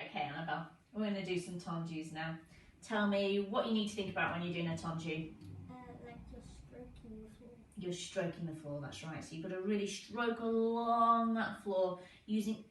Okay, Annabelle, we're going to do some tendus now. Tell me what you need to think about when you're doing a tendu. Like you're stroking the floor. You're stroking the floor, that's right. So you've got to really stroke along that floor using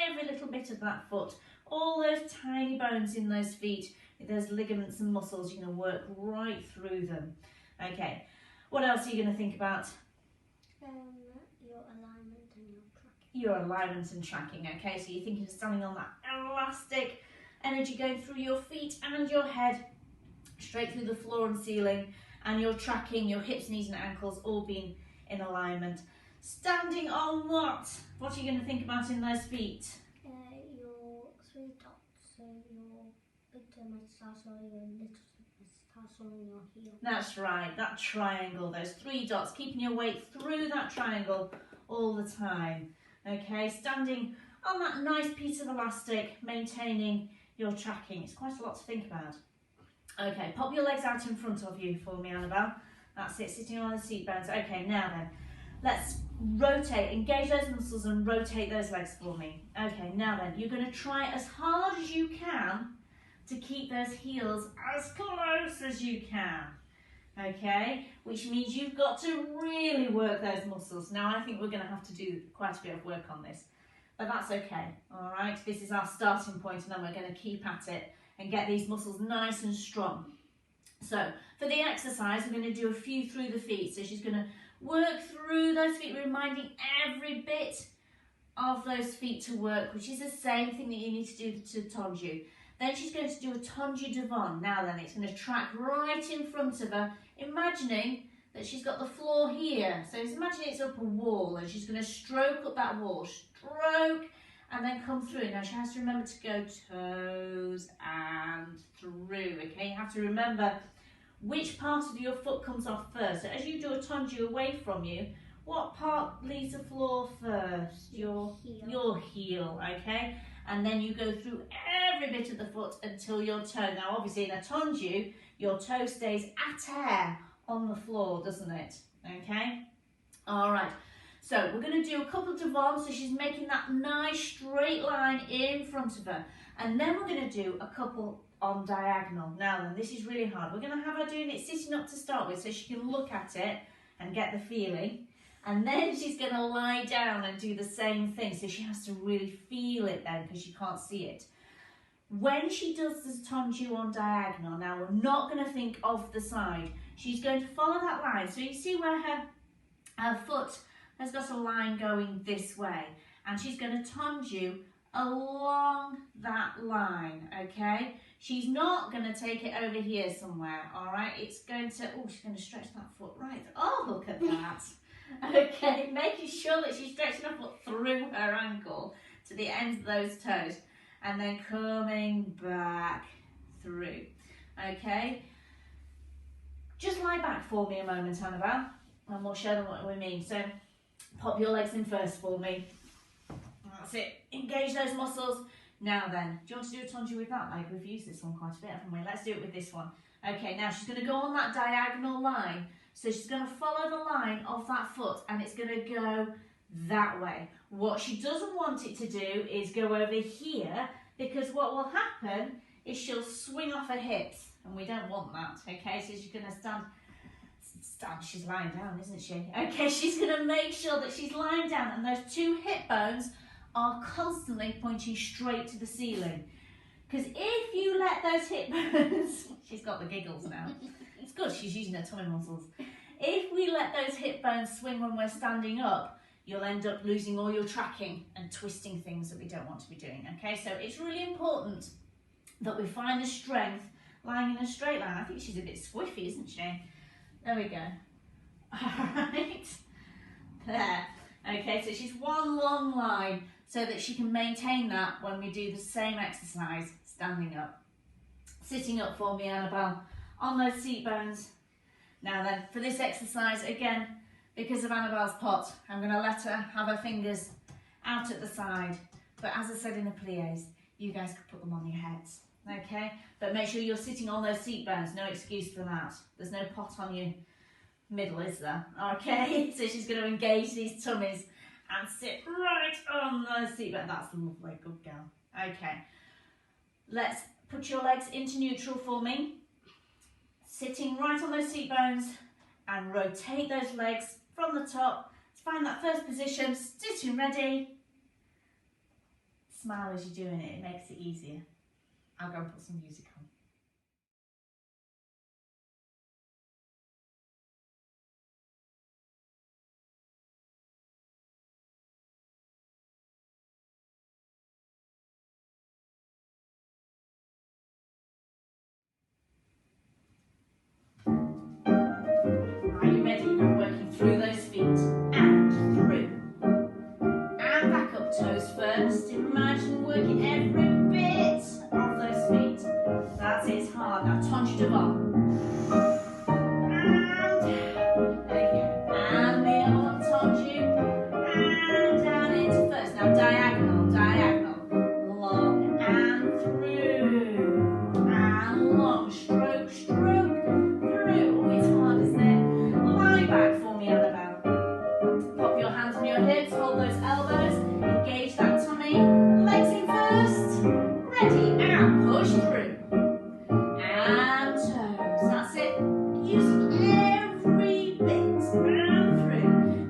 every little bit of that foot. All those tiny bones in those feet, those ligaments and muscles, you're going to work right through them. Okay, what else are you going to think about? Your alignment and your tracking. Your alignment and tracking, okay? So you're thinking of standing on that elastic energy going through your feet and your head, straight through the floor and ceiling, and you're tracking your hips, knees and ankles all being in alignment. Standing on what? What are you going to think about in those feet? Your 3 dots, so your big toe metatarsal, your little metatarsal and your heel. That's right, that triangle, those 3 dots, keeping your weight through that triangle all the time. Okay, standing on that nice piece of elastic, maintaining your tracking. It's quite a lot to think about. Okay, pop your legs out in front of you for me, Annabelle. That's it, sitting on the seat bones. Okay, now then, let's rotate, engage those muscles and rotate those legs for me. Okay, now then, you're going to try as hard as you can to keep those heels as close as you can. Okay, which means you've got to really work those muscles. Now, I think we're going to have to do quite a bit of work on this, but that's okay, all right? This is our starting point, and then we're going to keep at it and get these muscles nice and strong. So, for the exercise, we're going to do a few through the feet. So she's going to work through those feet, reminding every bit of those feet to work, which is the same thing that you need to do to tendu. Then she's going to do a tendu devant. Now then, it's going to track right in front of her, imagining that she's got the floor here. So imagine it's up a wall, and she's going to stroke up that wall, stroke, and then come through. Now she has to remember to go toes and through, okay? You have to remember which part of your foot comes off first. So as you do a tendu away from you, what part leaves the floor first? Your heel, okay? And then you go through every bit of the foot until your toe. Now obviously in a tendu, your toe stays at air on the floor, doesn't it? Okay? All right. So we're going to do a couple of devants, so she's making that nice straight line in front of her. And then we're going to do a couple on diagonal. Now then, this is really hard. We're going to have her doing it sitting up to start with, so she can look at it and get the feeling. And then she's going to lie down and do the same thing, so she has to really feel it then, because she can't see it. When she does this tendu on diagonal, now we're not going to think of the side. She's going to follow that line. So you see where her foot has got a line going this way, and she's going to tendu along that line, okay? She's not going to take it over here somewhere, all right? It's going to, oh, she's going to stretch that foot right. Oh, look at that. Okay, making sure that she's stretching her foot through her ankle to the ends of those toes, and then coming back through, okay? Just lie back for me a moment, Annabelle, and we'll show them what we mean. So, pop your legs in first for me. That's it. Engage those muscles. Now then, do you want to do a tendu with that leg? We've used this one quite a bit, haven't we? Let's do it with this one. Okay, now she's going to go on that diagonal line. So she's going to follow the line of that foot, and it's going to go that way. What she doesn't want it to do is go over here, because what will happen is she'll swing off her hips, and we don't want that, okay? So she's going to stand, she's lying down, isn't she? Okay, she's going to make sure that she's lying down, and those 2 hip bones are constantly pointing straight to the ceiling. Because if you let those hip bones, she's got the giggles now. It's good, she's using her tummy muscles. If we let those hip bones swing when we're standing up, you'll end up losing all your tracking and twisting things that we don't want to be doing, okay? So it's really important that we find the strength lying in a straight line. I think she's a bit squiffy, isn't she? There we go. All right, there. Okay, so she's one long line so that she can maintain that when we do the same exercise standing up. Sitting up for me, Annabelle, on those seat bones. Now then, for this exercise, again, because of Annabelle's pot, I'm going to let her have her fingers out at the side. But as I said in the plies, you guys could put them on your heads, okay? But make sure you're sitting on those seat bones, no excuse for that. There's no pot on your middle, is there? Okay, so she's going to engage these tummies and sit right on the seat bone. That's lovely, good girl. Okay, Let's put your legs into neutral for me. Sitting right on those seat bones and rotate those legs from the top. Let's find that first position, sitting ready. Smile as you're doing it, it makes it easier. I'll go and put some music on. Are you ready? Now working through those feet and through. And back up, toes first. Imagine working every bit of those feet. That's it, it's hard. Now tons devant. And again. And the other one, tons you. And down into first. Now diagonal, diagonal. Long and through. And long. Stroke, stroke. Through. Oh, it's hard, isn't it? Lie back for me, Annabelle. Pop your hands on your hips, hold those elbows, engage that tummy, legs in first, ready, and push through, and toes, that's it, using every bit, and through,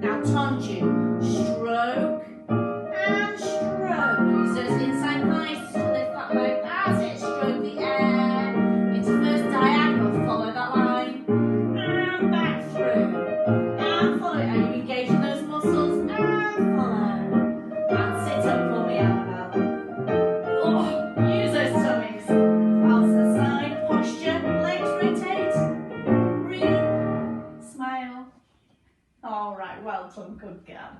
now Tonju, stroke, and stroke, use those inside thighs to lift that leg, that's it, stroke the air, into first diagonal, follow that line, and back through, and follow it, are you engaging those muscles, and follow, and sit up for me, Annabelle, oh, use those tummies, arms to the side, posture, legs rotate, breathe, smile, alright, well done, good girl.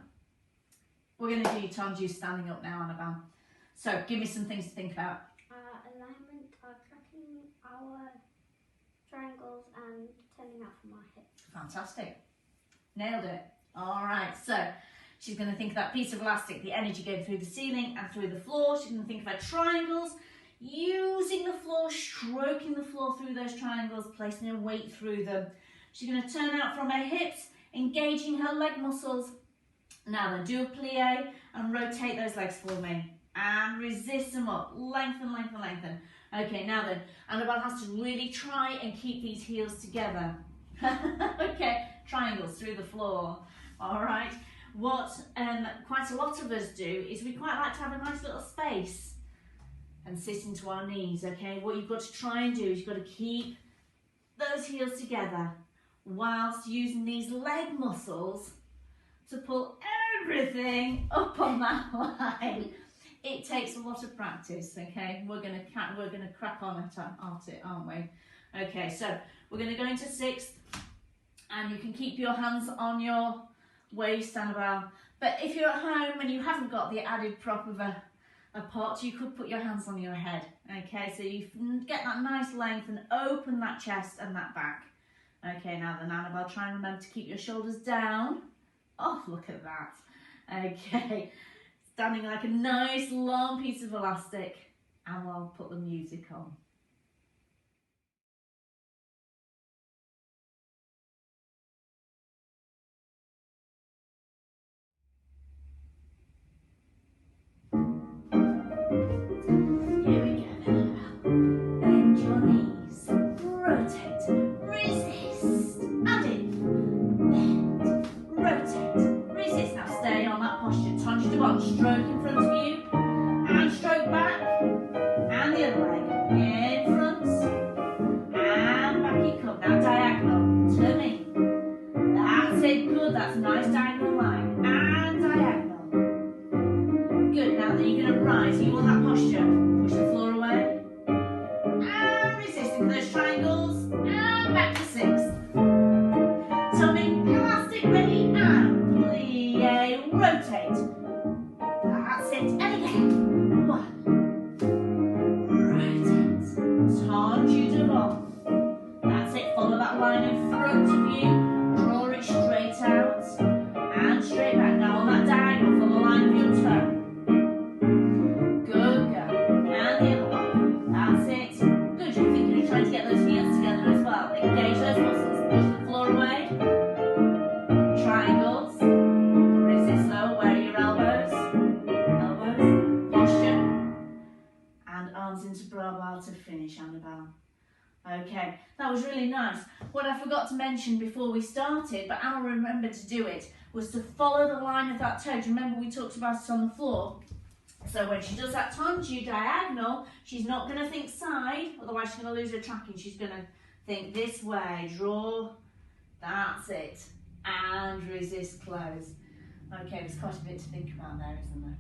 We're going to do Tonju standing up now, Annabelle, so give me some things to think about. Alignment, tracking our triangles and turning out from our hips. Fantastic. Nailed it. All right, so she's going to think of that piece of elastic, the energy going through the ceiling and through the floor. She's going to think of her triangles, using the floor, stroking the floor through those triangles, placing her weight through them. She's going to turn out from her hips, engaging her leg muscles. Now then, do a plie and rotate those legs for me. And resist them up. Lengthen, lengthen, lengthen. Okay, now then, Annabelle has to really try and keep these heels together. Okay, triangles through the floor. All right. What quite a lot of us do is we quite like to have a nice little space and sit into our knees. Okay, what you've got to try and do is you've got to keep those heels together whilst using these leg muscles to pull everything up on that line. It takes a lot of practice. Okay, we're gonna crack on at it, aren't we? Okay, so we're going to go into sixth, and you can keep your hands on your waist, Annabelle. But if you're at home and you haven't got the added prop of a pot, you could put your hands on your head. Okay, so you get that nice length and open that chest and that back. Okay, now then, Annabelle, try and remember to keep your shoulders down. Oh, look at that. Okay, standing like a nice long piece of elastic, and we'll put the music on. Here we go, Annabelle. Bend your knees, rotate, resist, and in, bend, rotate, resist. Now stay on that posture, touch the one, stroke in front of you, and stroke back, and the other leg, in front, and back you come. Now diagonal, to me. That's it, good, that's a nice diagonal line, and diagonal. Good, now then you're going to rise, you want that posture, push the floor away, and resist into those triangles, and back to sixth. Tummy, elastic ready, and plie, rotate. That's it, and again, one, rotate, tendu devant. That's it, follow that line in front of you, draw it straight out, and straight back. Now on that diagonal, follow the line of your toe. Good girl. And the other one. That's it. Good. You're thinking of trying to get those heels together as well. Engage those muscles. Push the floor away. Triangles. Resist low. Where are your elbows? Elbows. Posture. And arms into bra. bell. Okay, that was really nice. What I forgot to mention before we started, but Anna remembered to do it, was to follow the line of that toe. Do you remember we talked about it on the floor? So when she does that tendu diagonal, she's not going to think side, otherwise she's going to lose her tracking. She's going to think this way, draw, that's it, and resist close. Okay, there's quite a bit to think about there, isn't there?